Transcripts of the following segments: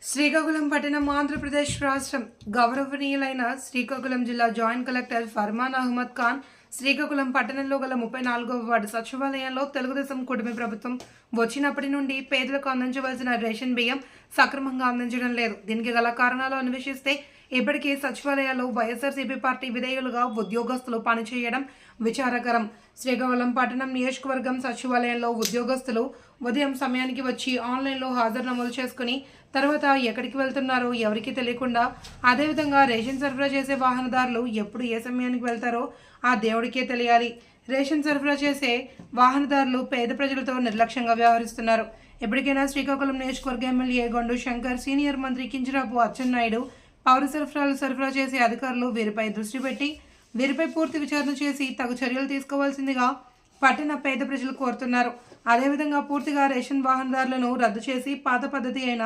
శ్రీకాకుళం పట్టణం ఆంధ్రప్రదేశ్ రాష్ట్రం గౌరవనీయులైన శ్రీకాకుళం జిల్లా జాయింట్ కలెక్టర్ ఫర్మాన్ అహ్మద్ ఖాన్ శ్రీకాకుళం పట్టణంలో గల 34వ వార్డు సచివాలయంలో తెలుగుదేశం కుటుంబ ప్రభుత్వం వచ్చినప్పటి నుండి పేదలకు అందించవలసిన రేషన్ బియ్యం సక్రమంగా అందించడం లేదు. దీనికి గల కారణాలు అన్వేషిస్తే ఇప్పటికీ సచివాలయాల్లో వైఎస్ఆర్సీపీ పార్టీ విధేయులుగా ఉద్యోగస్తులు పనిచేయడం విచారకరం. శ్రీకాకుళం పట్టణం నియోజకవర్గం సచివాలయంలో ఉద్యోగస్తులు ఉదయం సమయానికి వచ్చి ఆన్లైన్లో హాజరు నమోదు చేసుకుని తర్వాత ఎక్కడికి వెళ్తున్నారో ఎవరికి తెలియకుండా, అదేవిధంగా రేషన్ సరఫరా చేసే వాహనదారులు ఎప్పుడు ఏ సమయానికి వెళ్తారో ఆ దేవుడికే తెలియాలి. రేషన్ సరఫరా చేసే వాహనదారులు పేద ప్రజలతో నిర్లక్ష్యంగా వ్యవహరిస్తున్నారు. ఎప్పటికైనా శ్రీకాకుళం నియోజకవర్గ ఎమ్మెల్యే గొండు శంకర్, సీనియర్ మంత్రి కింజరాపు అచ్చెన్నాయుడు, పౌర సరఫరాలు సరఫరా చేసే అధికారులు వీరిపై దృష్టి పెట్టి వీరిపై పూర్తి విచారణ చేసి తగు చర్యలు తీసుకోవాల్సిందిగా పట్టణ పేద ప్రజలు కోరుతున్నారు. అదేవిధంగా పూర్తిగా రేషన్ వాహనదారులను రద్దు చేసి పాత పద్ధతి అయిన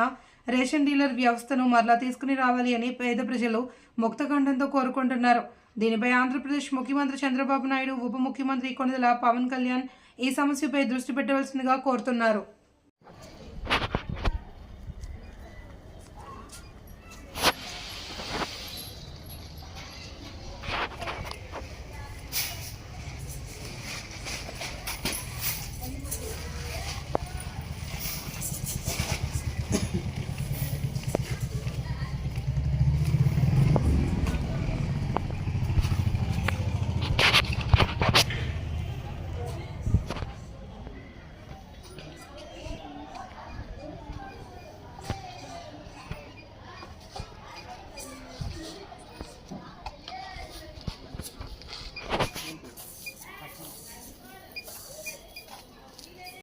రేషన్ డీలర్ వ్యవస్థను మరలా తీసుకుని రావాలి అని పేద ప్రజలు ముక్తఖండంతో కోరుకుంటున్నారు. దీనిపై ఆంధ్రప్రదేశ్ ముఖ్యమంత్రి చంద్రబాబు నాయుడు, ఉప ముఖ్యమంత్రి కొణిదెల పవన్ కళ్యాణ్ ఈ సమస్యపై దృష్టి పెట్టవలసిందిగా కోరుతున్నారు.